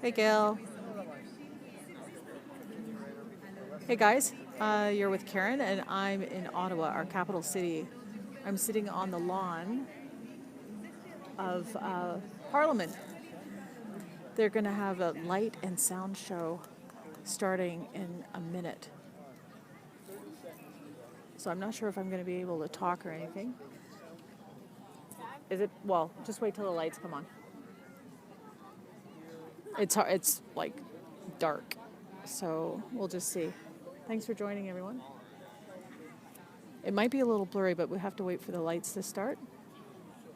Hey, Gail. Hey, guys. You're with Karen, and I'm in Ottawa, our capital city. I'm sitting on the lawn of Parliament. They're going to have a light and sound show starting in a minute. So I'm not sure if I'm going to be able to talk or anything. Is it? Well, just wait till the lights come on. It's like dark, so we'll just see. Thanks for joining, everyone. It might be a little blurry, but we have to wait for the lights to start.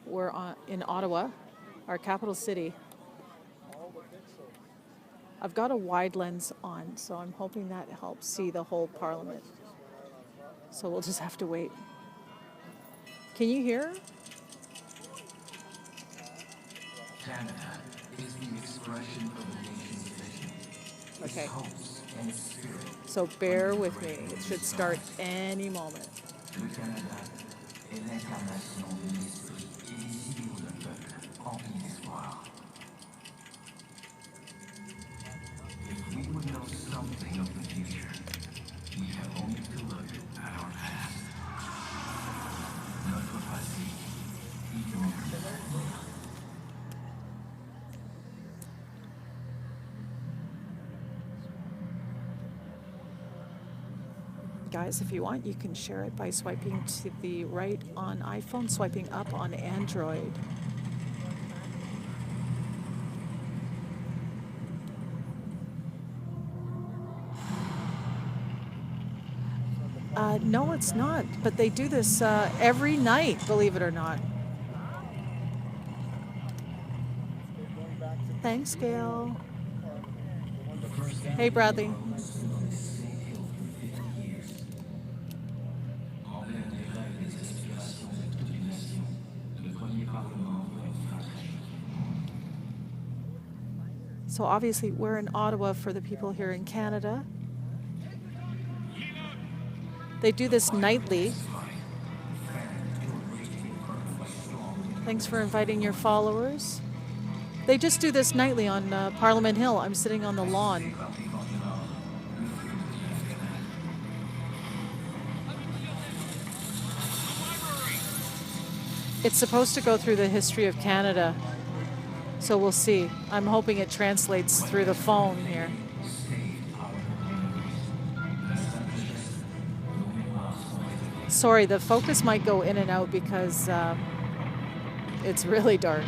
We're in Ottawa, our capital city. I've got a wide lens on, so I'm hoping that helps see the whole Parliament. So we'll just have to wait. Can you hear? Canada is the expression of a nation's vision, its hopes and its spirit. So bear with me. It should start any moment. Le Canada est l'incarnation de l'esprit invisible d'un peuple empli d'espoir. If we would know something of the future, we have only to look at our past. Notre passé est unique. Guys, if you want, you can share it by swiping to the right on iPhone, swiping up on Android. No, it's not, but they do this every night, believe it or not. Thanks, Gail. Hey, Bradley. So obviously we're in Ottawa for the people here in Canada. They do this nightly. Thanks for inviting your followers. They just do this nightly on Parliament Hill. I'm sitting on the lawn. It's supposed to go through the history of Canada. So we'll see. I'm hoping it translates through the phone here. Sorry, the focus might go in and out because it's really dark.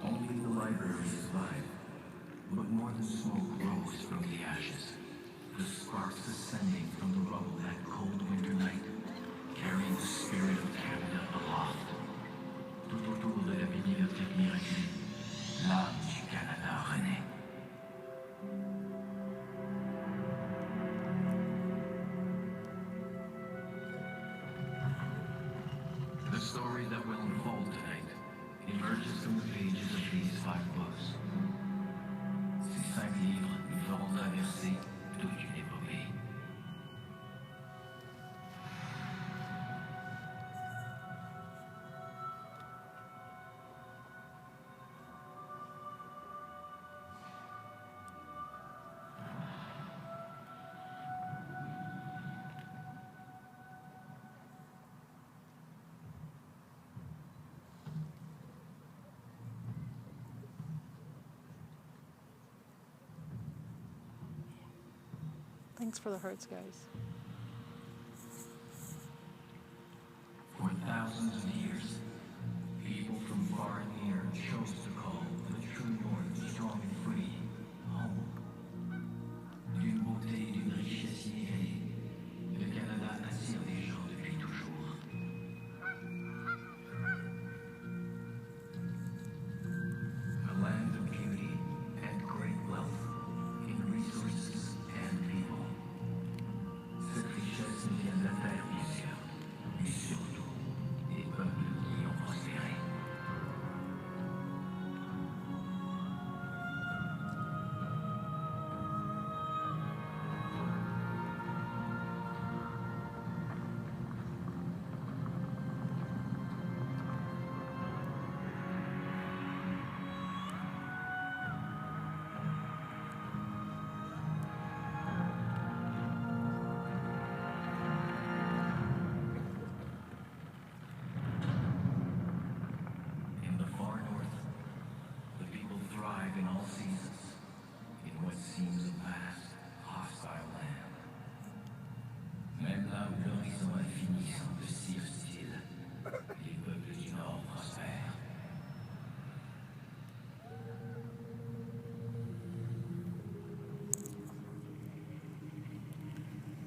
Only the library survived, but more than smoke rose from the ashes. The sparks ascending from the rubble that cold winter night, carrying the spirit of Canada aloft. Tout autour de la bibliothèque miraculeuse, l'âme du Canada renaît. The story that will unfold tonight emerges from the pages of these 5 books. Ces 5 livres nous feront traverser toute une épopée. Thanks for the hearts, guys. For thousands of years, people from far and near chose to call the true north strong and free home. D'une beauté et d'une richesse inégalée, le Canada attire les gens depuis toujours. A land of beauty and great wealth in resources and people. Cette richesse ne vient de la terre, bien sûr, mais surtout des peuples qui ont prospéré.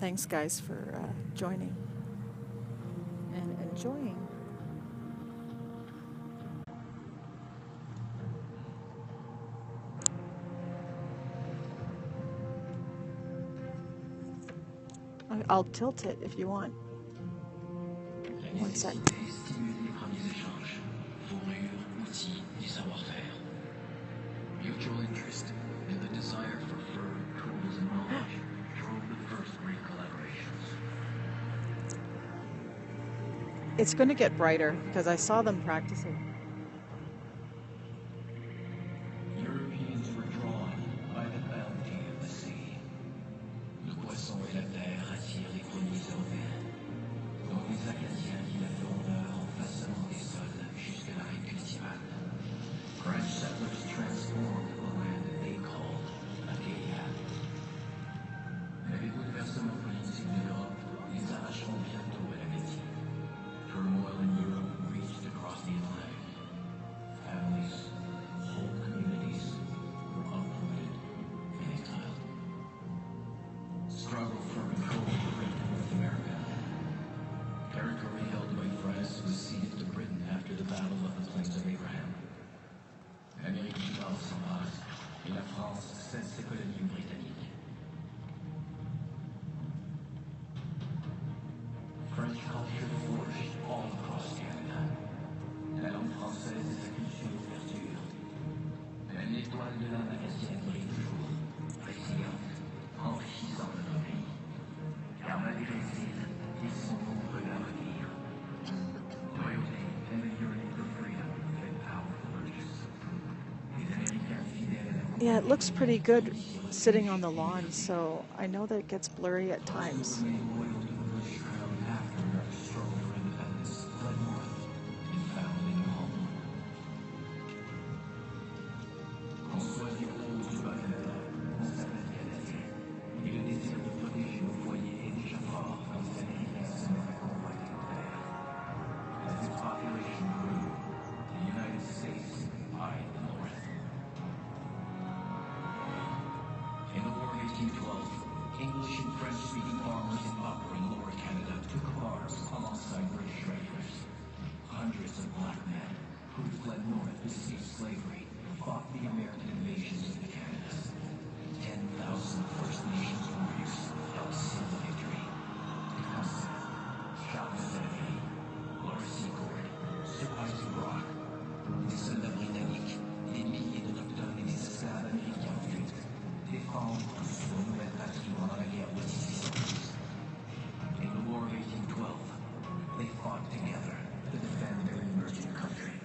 Thanks, guys, for joining and enjoying. I'll tilt it if you want. One sec. Stimuler les premiers échanges. Fourrure, outils et savoir-faire. Mutual interest and the desire for fur, tools, and knowledge drove the first great collaborations. It's going to get brighter because I saw them practicing. Europeans were drawn by the bounty of the sea. Le poisson et la terre attirent les premiers européens, dont les Acadiens qui la fondèrent en façonnant des sols jusqu'à la cultivable. French settlers transformed the land that they called Acadia. Mais les bouleversements politiques de l'Europe les arracheront bientôt à la métier. Turmoil in Europe reached across the Atlantic. Families, whole communities were uprooted and exiled. Struggle for control gripped North America. Territory held by France was ceded to Britain after the Battle of the Plains of Abraham. L'Amérique du Nord s'embrase et la France cède ses colonies britanniques. French culture flourished all across Canada. La langue française et sa culture d'ouverture. Même l'étoile de l'âme acadienne brille toujours, résiliente, enrichissant notre pays. Car malgré l'exil, ils sont nombreux à revenir. Loyauté and the yearning for freedom fed powerful urges. Les Américains fidèles à la Yeah, it looks pretty good sitting on the lawn, so I know that it gets blurry at times. remained loyal to the British crown after their struggle for independence, fled north, and found a new home. Qu'on soit diplôme du Bas-Canada, on s'appelle Canadien, et le désir de protéger nos foyers est déjà fort quand les Américains se mettent à convoiter nos terres. As its population grew, the United States eyed the North. In the War of 1812, English and French-speaking farmers in Upper and Lower Canada took up arms alongside British regulars. Hundreds of black men who had fled north to escape slavery fought the American invasions of the Canadas. 10,000 First Nations warriors helped seal the victory. Tecumseh, Charles Sevier, Laura Secord, Sir Isaac Brock, des soldats britanniques, des milliers d'autochtones et des esclaves américains en fuite, défendent tous leur nouvelle patrie pendant la guerre de 1812. In the War of 1812, they fought together to defend their emerging country.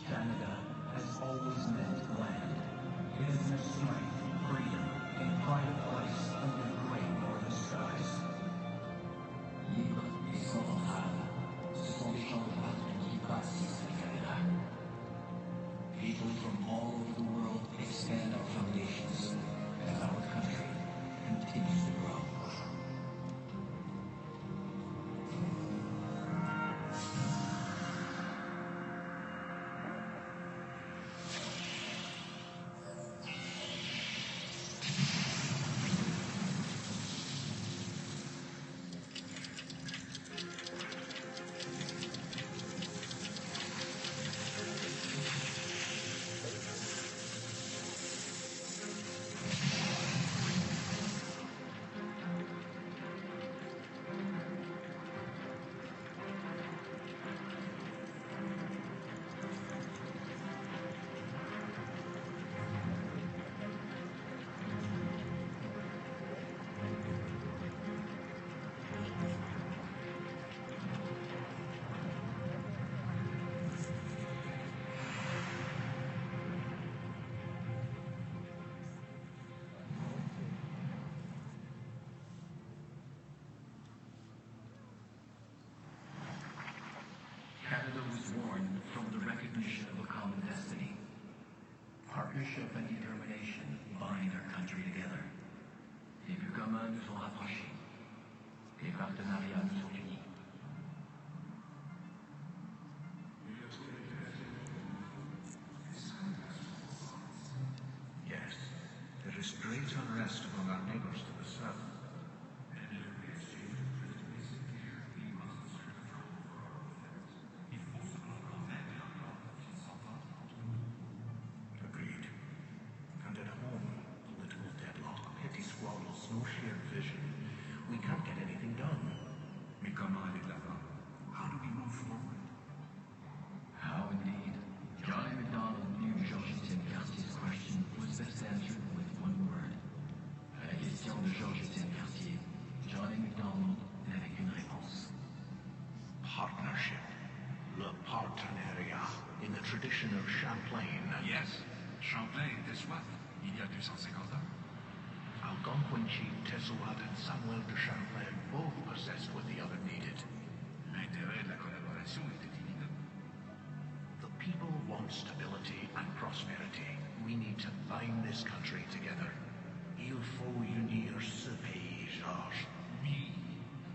Canada has always meant land. It has meant strength, freedom, and pride of place under great northern skies. Libre et sans entrave, ce sont des gens de partout qui bâtissent le Canada. People from all over the world expand our foundations as our country continues to grow. Canada was born from the recognition of a common destiny. Partnership and determination bind our country together. Les buts communs nous ont rapprochés. Les partenariats nous ont unis. Yes, there is great unrest among our neighbors to the partnership. Le partenariat, in the tradition of Champlain. Yes, Champlain était soif, il y a 250 ans. Algonquin chief Tessouat and Samuel de Champlain both possessed what the other needed. L'intérêt de la collaboration était évident. The people want stability and prosperity. We need to bind this country together. Il faut unir ce pays, Georges. Oui,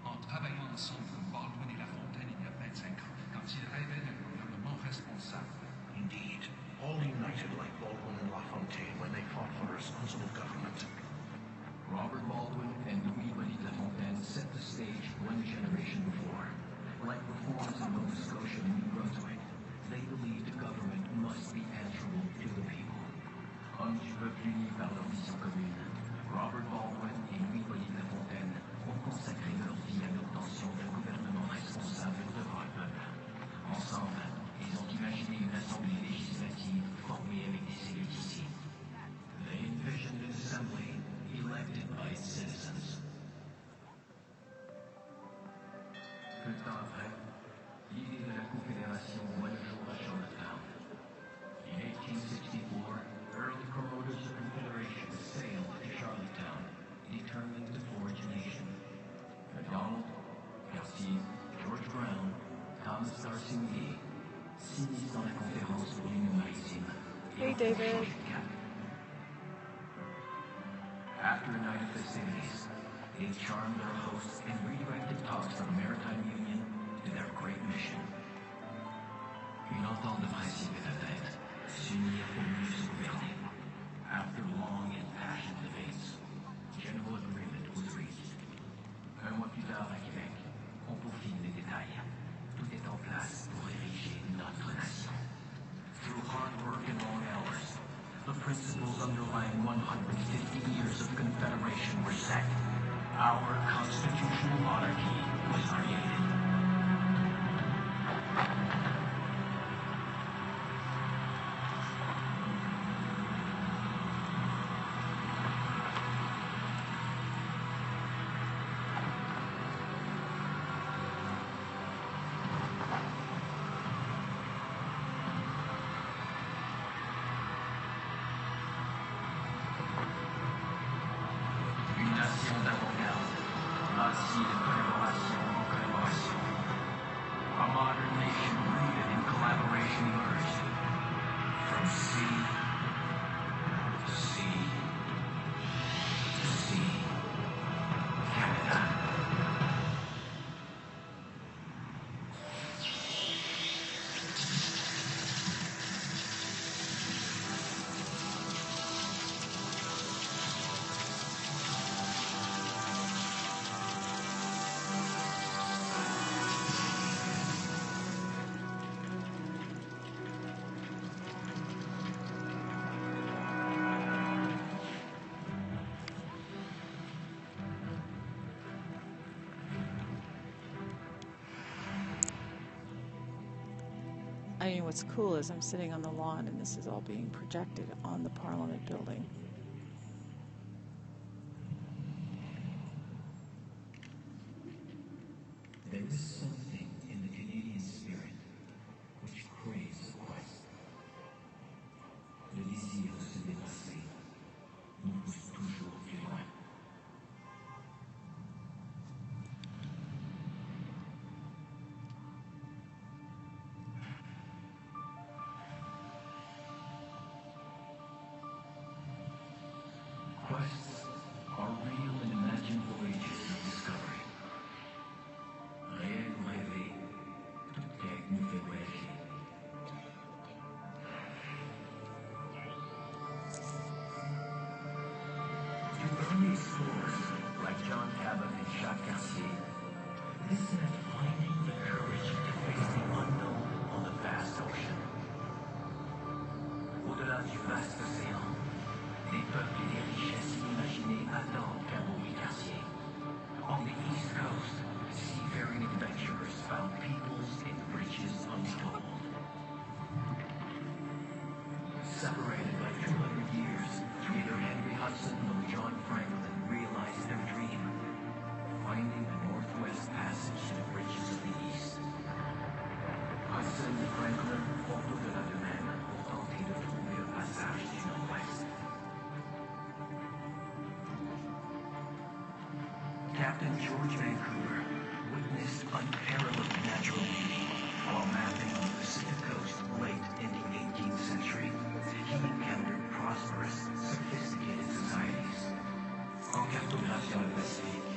en travaillant ensemble comme Baldwin et La Fontaine il y a 25 ans, quand ils rêvaient d'un gouvernement responsable. Indeed, all united like Baldwin and La Fontaine when they fought for responsible government. Robert Baldwin and Louis-Hippolyte Lafontaine set the stage one generation before. Like reforms in Nova Scotia and New Brunswick, they believed the government must be answerable to the people. Un du peuple uni par leur vision commune, Robert Baldwin et Louis-Hippolyte Lafontaine ont consacré leur vie à l'obtention d'un gouvernement responsable devant le peuple. Ensemble, ils ont imaginé une assemblée législative formée avec des cellules ici. They envisioned an assembly elected by its citizens. Peu de temps après, l'idée de la Confédération voit le jour à Charlottetown. In 1864, early promoters of Confederation sailed to Charlottetown, determined to forge a nation. MacDonald, Cartier, George Brown, Thomas D'Arcy McGee s'unissent dans la conférence pour l'Union maritime. Hey, David. After a night of festivities, they charmed their hosts and redirected talks from Maritime Union to their great mission. Une entente de principe est atteinte, s'unir pour mieux se gouverner. After long and passionate debates, general agreement was reached. Un mois plus tard à Québec, on peaufine les détails. Tout est en place pour ériger notre nation. Through hard work and long hours, the principles underlying 150 years of Confederation were set. Our constitutional monarchy was created. Une nation d'avant-garde, bâtie de collaboration en collaboration. A modern nation rooted in collaboration emerged. From sea to sea to sea. Canada. I mean, what's cool is I'm sitting on the lawn and this is all being projected on the Parliament building. There is something in the Canadian spirit which craves a quest. Le désir de se dépasser nous pousse toujours plus loin. Captain George Vancouver witnessed unparalleled natural beauty while mapping on the Pacific coast late in the 18th century. He encountered prosperous, sophisticated societies. En cartographiant le Pacifique,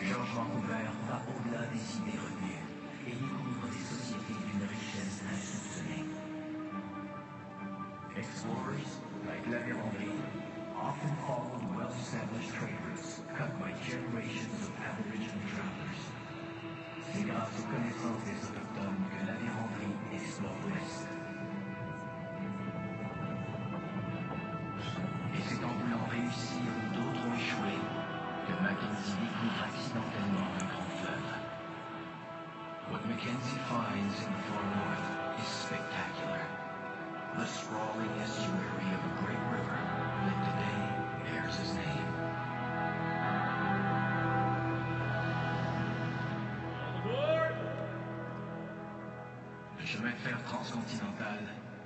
George Vancouver va au-delà des idées retenues et découvre des sociétés d'une richesse insoupçonnée. Explorers, like La Vérendrye, often followed well-established trade routes cut by generations of Aboriginal travelers. C'est grâce aux connaissances des autochtones que La Vérendrye explore l'Ouest. Et c'est en voulant réussir où d'autres ont échoué que Mackenzie découvre accidentellement un grand fleuve. What Mackenzie finds in the far north is spectacular. The sprawling estuary of a great river that today bears his name. Le chemin de fer transcontinental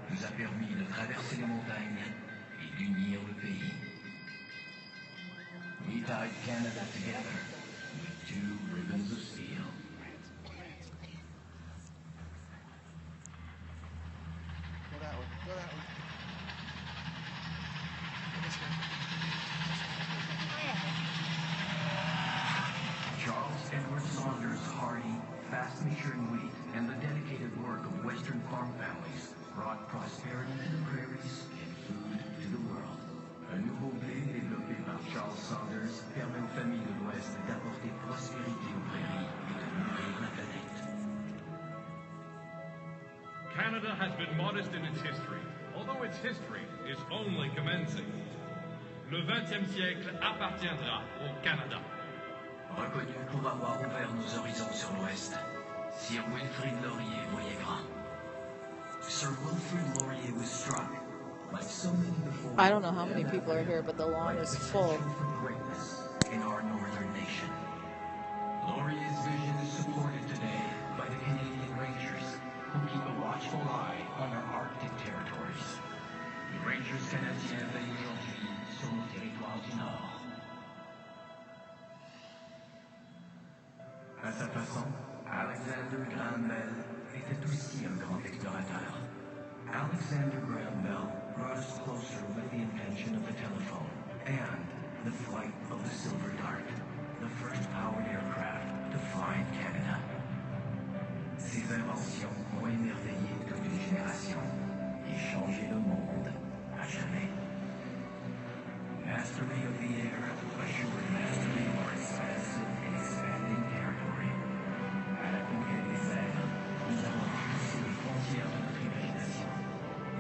nous a permis de traverser les montagnes et d'unir le pays. We tied Canada together with two ribbons of steel. Go that way. Go that way. Charles Edward Saunders' hardy, fast-maturing wheat and the dedicated work of Western farm families brought prosperity to the prairies and food to the world. Un nouveau blé développé par Charles Saunders permet aux familles de l'Ouest d'apporter prospérité aux prairies et de nourrir la planète. Canada has been modest in its history, although its history is only commencing. Le 20e siècle appartiendra au Canada. Reconnu pour avoir ouvert nos horizons sur l'Ouest, Sir Wilfrid Laurier voyait grand. Sir Wilfrid Laurier was struck, like so many before. I don't know how many people are here, but the lawn is full. For greatness in our northern nation. Laurier's vision is supported today by the Canadian Rangers, who keep a watchful eye on our Arctic territories. Les Rangers canadiens veillent aujourd'hui sur nos territoires du Nord. À sa façon, Alexander Graham Bell était aussi un grand explorateur. Alexander Graham Bell brought us closer with the invention of the telephone and the flight of the Silver Dart, the first powered aircraft to fly in Canada. Ces inventions ont émerveillé toute une génération et changé le monde à jamais. Mastery of the air assured mastery of our expansive and expanding territory. À la conquête des airs, nous avons repoussé les frontières de notre imagination,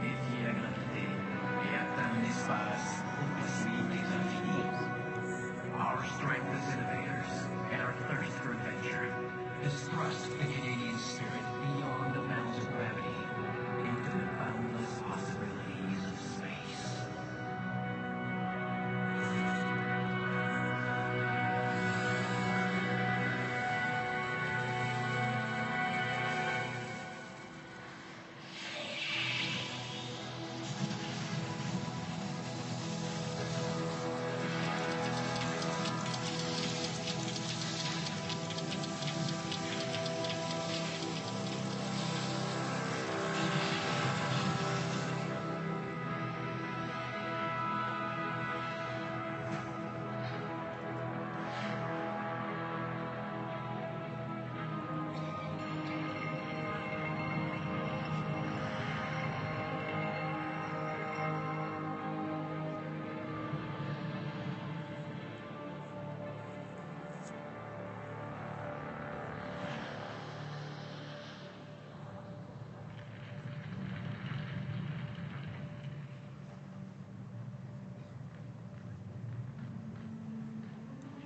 défié la gravité et atteint l'espace aux possibilités infinies. Our strength as innovators and our thirst for adventure has thrust the Canadian spirit beyond the bounds of gravity into the boundless possibilities of space.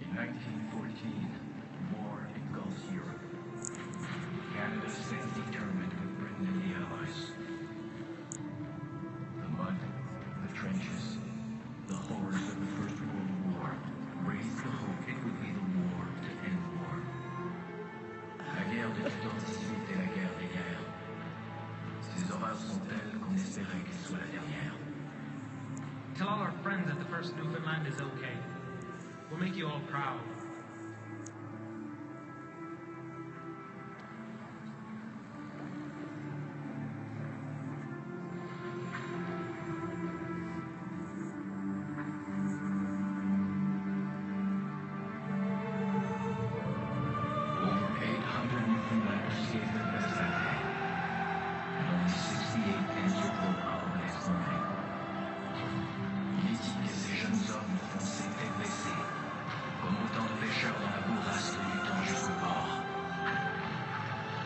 In 1914, war engulfs Europe. Canada stands determined with Britain and the Allies. The mud, the trenches, the horrors of the First World War raised the hope it would be the war to end war. La guerre de 14-18 est la guerre des guerres. Ces horreurs sont telles qu'on espérait qu'elle soit la dernière. Tell all our friends that the first Newfoundland is okay. We'll make you all proud.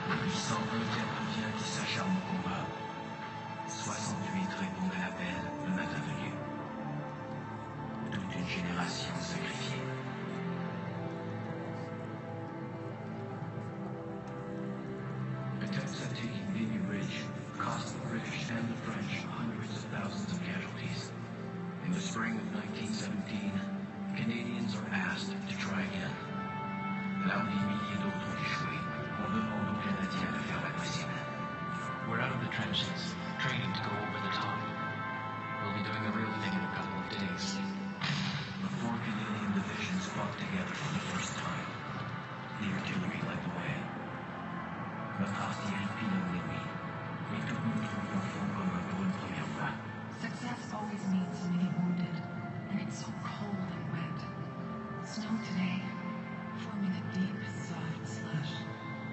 Depuis 101 Carolingiens qui s'acharnent au combat, 68 répondent à l'appel le matin venu. Toute une génération sacrifiée. Attempts at taking Vimy Ridge cost the British and the French hundreds of thousands of casualties. In the spring of 1917, Canadians are asked to try again. Là où des milliers d'autres ont échoué, on demande aux Canadiens de faire l'impossible. We're out of the trenches, training to go over the top. We'll be doing the real thing in a couple of days. The four Canadian divisions fought together for the first time. The artillery led the way. Notre artillerie pilonne l'ennemi, et toutes nous trouvons front commun pour une première fois. Success always means many wounded, and it's so cold and wet. Snow today, forming a deep, soft slush.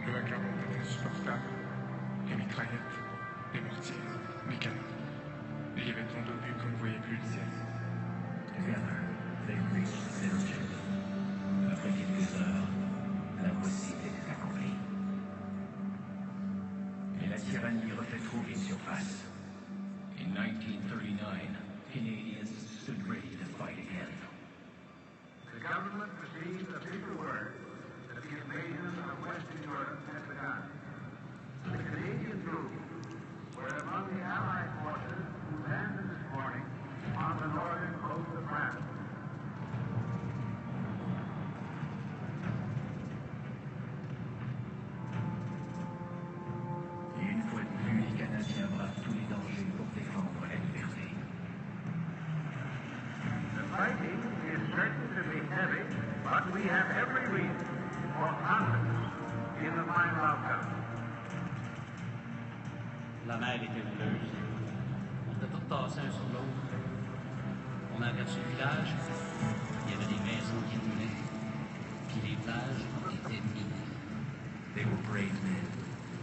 Le vacarme est insupportable. Les mitraillettes, les mortiers, les canons. Et les bétons d'obus qu'on ne voyait plus le ciel. Together, they reached their objective. Après quelques heures, l'impossible était accompli. Et la tyrannie refait trop vite surface. In 1939, Canadians stood ready to fight again. The government received official word that the invasion of Western Europe had begun. The Canadian troops were among the Allied forces who landed this morning on the northern coast of France. Et une fois de plus, les Canadiens bravent tous les dangers pour défendre la liberté. The fighting is certain to be heavy, but we have every reason for confidence in the final outcome. La mer était houleuse. On était tous tassés un sur l'autre. On a aperçu le village. Il y avait des maisons qui brûlaient. Puis les plages étaient minées. They were brave men.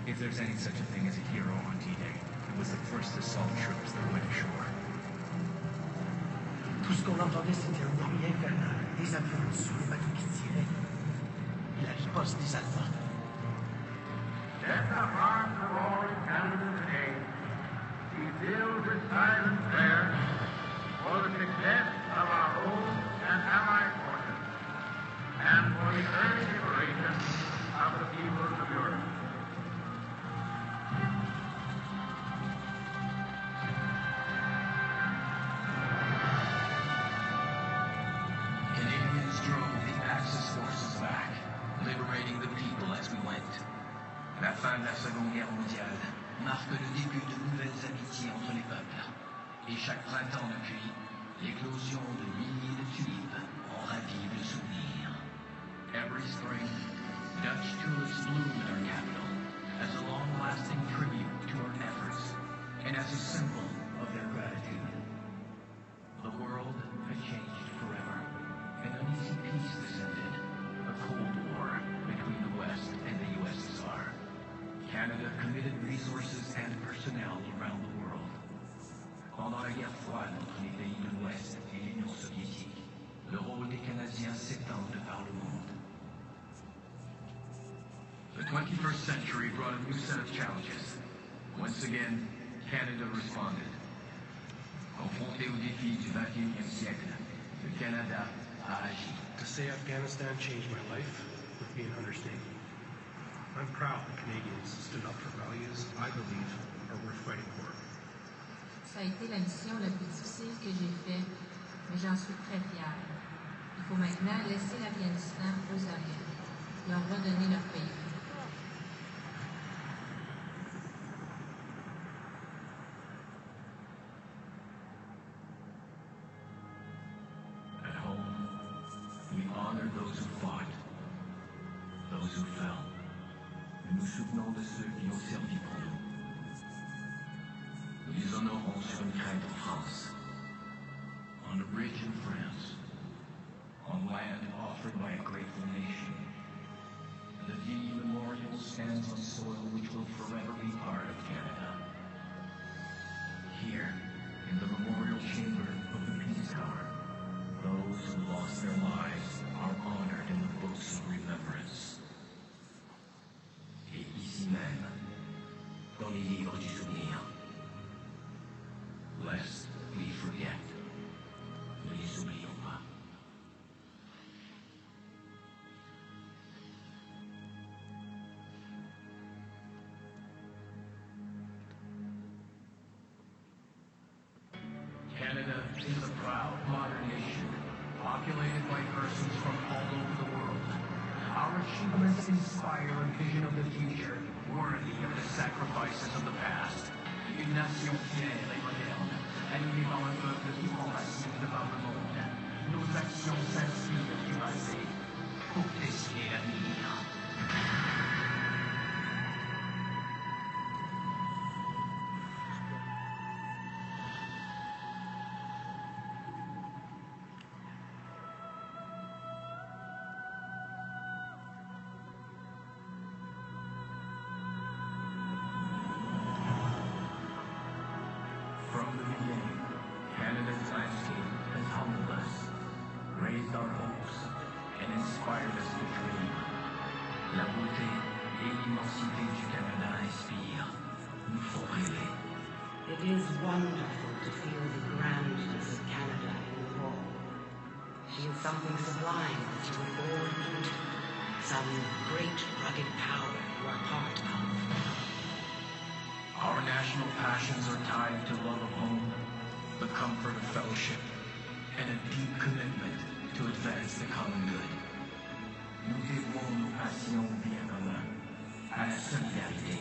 If there's any such a thing as a hero on D-Day, it was the first assault troops that went ashore. Tout ce qu'on entendait, c'était un bruit infernal. Des avions sous les bateaux qui tiraient. La riposte des Allemands. Let the hearts of all in Canada today be filled with silent prayer for the success of our own and allied forces, and for the early liberation of the peoples of Europe. Canadians drove the Axis forces back, liberating the people as we went. La fin de la Seconde Guerre mondiale marque le début de nouvelles amitiés entre les peuples. Et chaque printemps depuis, l'éclosion de milliers de tulipes en ravive le souvenir. Every spring, Dutch tulips bloom in our capital as a long-lasting tribute to our efforts and as a symbol of their gratitude. The world had changed forever. An uneasy peace descended, a Cold War between the West and the USSR. Canada committed resources and personnel around the world. Pendant la guerre froide entre les pays de l'Ouest et l'Union soviétique, le rôle des Canadiens s'étend de par le monde. The 21st century brought a new set of challenges. Once again, Canada responded. Confronté aux défis du 21e siècle, le Canada a agi. To say Afghanistan changed my life would be an understatement. I'm proud that Canadians stood up for values I believe are worth fighting for. Ça a été la mission la plus difficile que j'ai faite, mais j'en suis très fière. Il faut maintenant laisser l'Afghanistan aux Afghans, leur redonner leur pays. At home, we honor those who fought, those who fell. Nous nous souvenons de ceux qui ont servi pour nous. Nous les honorons sur une crête en France, on a ridge in France, on land offered by a grateful nation. The Vimy Memorial stands on soil which will forever be part of Canada. Here, in the memorial chamber of the Peace Tower, those who lost their lives are honored in the books of remembrance. Et ici même, dans les livres du souvenir. Lest we forget. Ne les oublions pas. Canada is a proud modern nation, populated by persons from all over the world. Our achievements inspire a vision of the future, worthy of the sacrifices of the past. Une nation fière et moderne, animée par un peuple qui prend racine devant le monde. Nos actions s'inspirent du passé pour dessiner l'avenir. From the beginning, Canada's landscape has humbled us, raised our hopes, and inspired us to dream. La beauté et l'immensité du Canada inspirent, nous font rêver. It is wonderful to feel the grandness of Canada in the raw. Feel something sublime that you were born into, some great rugged power you are part of. Our national passions are tied to love of home, the comfort of fellowship, and a deep commitment to advance the common good. Nous dévouons nos passions au bien commun, à la solidarité.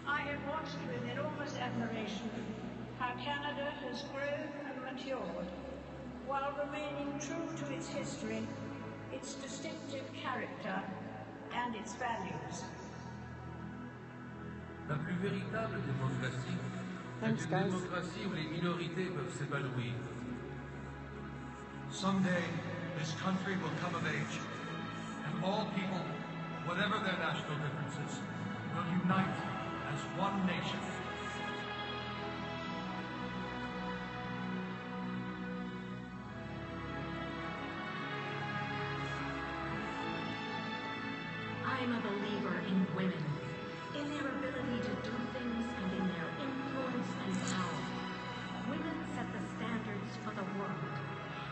I have watched with enormous admiration how Canada has grown and matured while remaining true to its history, its distinctive character, and its values. La plus véritable démocratie est une démocratie où les minorités peuvent s'épanouir. Someday, this country will come of age, and all people, whatever their national differences, will unite as one nation. I'm a believer in women, in their ability to do things and in their influence and power. Women set the standards for the world,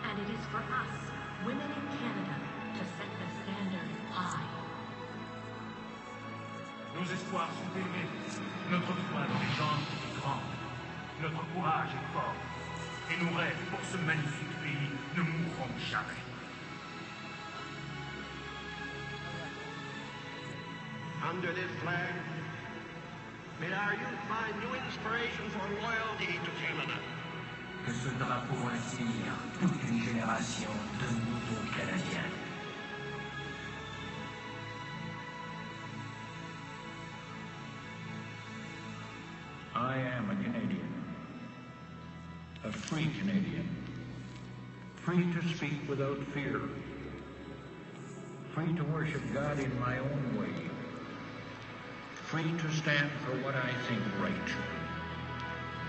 and it is for us, women in Canada, to set the standard high. Nos espoirs sont élevés, notre foi dans les gens est grande, notre courage est fort, et nos rêves pour ce magnifique pays ne mourront jamais. Under this flag, may our youth find new inspiration for loyalty to Canada. Que ce drapeau inspire toute une génération de nouveaux Canadiens. I am a Canadian, a free Canadian, free to speak without fear, free to worship God in my own way, free to stand for what I think right,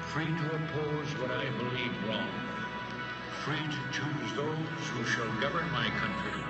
free to oppose what I believe wrong, free to choose those who shall govern my country.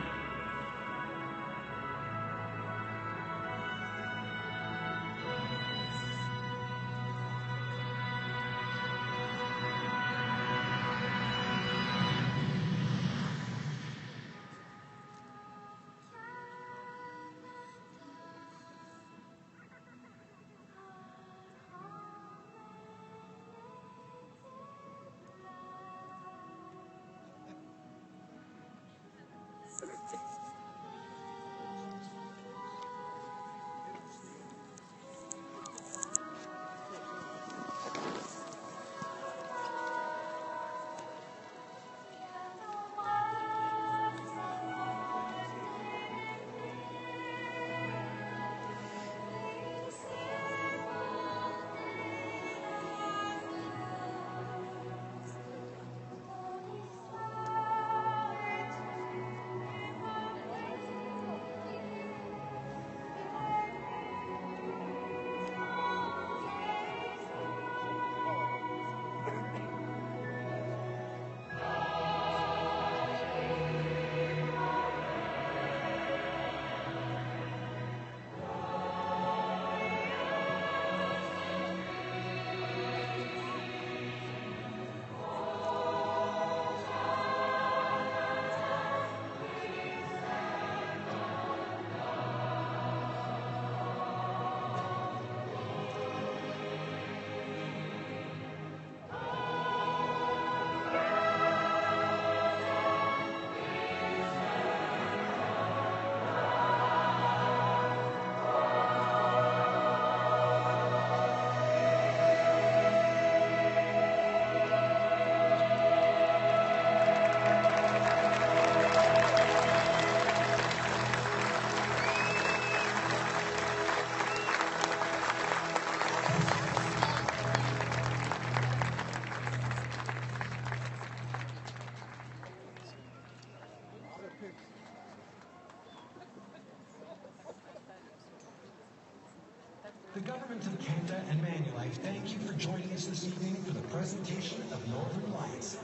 The Government of Canada and Manulife thank you for joining us this evening for the presentation of Northern Lights.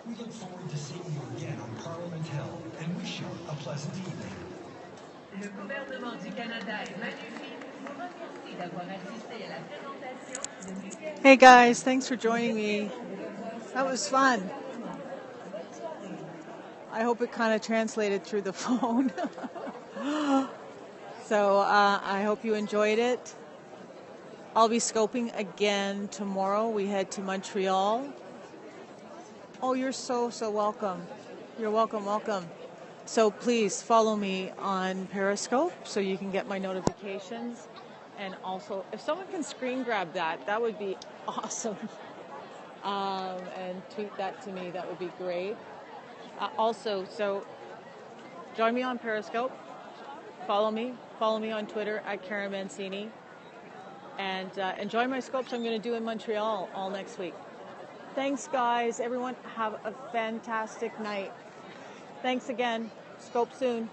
We look forward to seeing you again on Parliament Hill and wish you a pleasant evening. Le gouvernement du Canada est magnifique. Vous remercie d'avoir assisté à la présentation de Lumière. Hey guys, thanks for joining me. That was fun. I hope it kind of translated through the phone. So I hope you enjoyed it. I'll be scoping again tomorrow. We head to Montreal. Oh, you're so welcome. You're welcome. So please follow me on Periscope so you can get my notifications. And also, if someone can screen grab that would be awesome. And tweet that to me, that would be great. Also, so join me on Periscope. Follow me on Twitter at karenmancini. And enjoy my scopes I'm going to do in Montreal all next week. Thanks, guys. Everyone, have a fantastic night. Thanks again. Scope soon.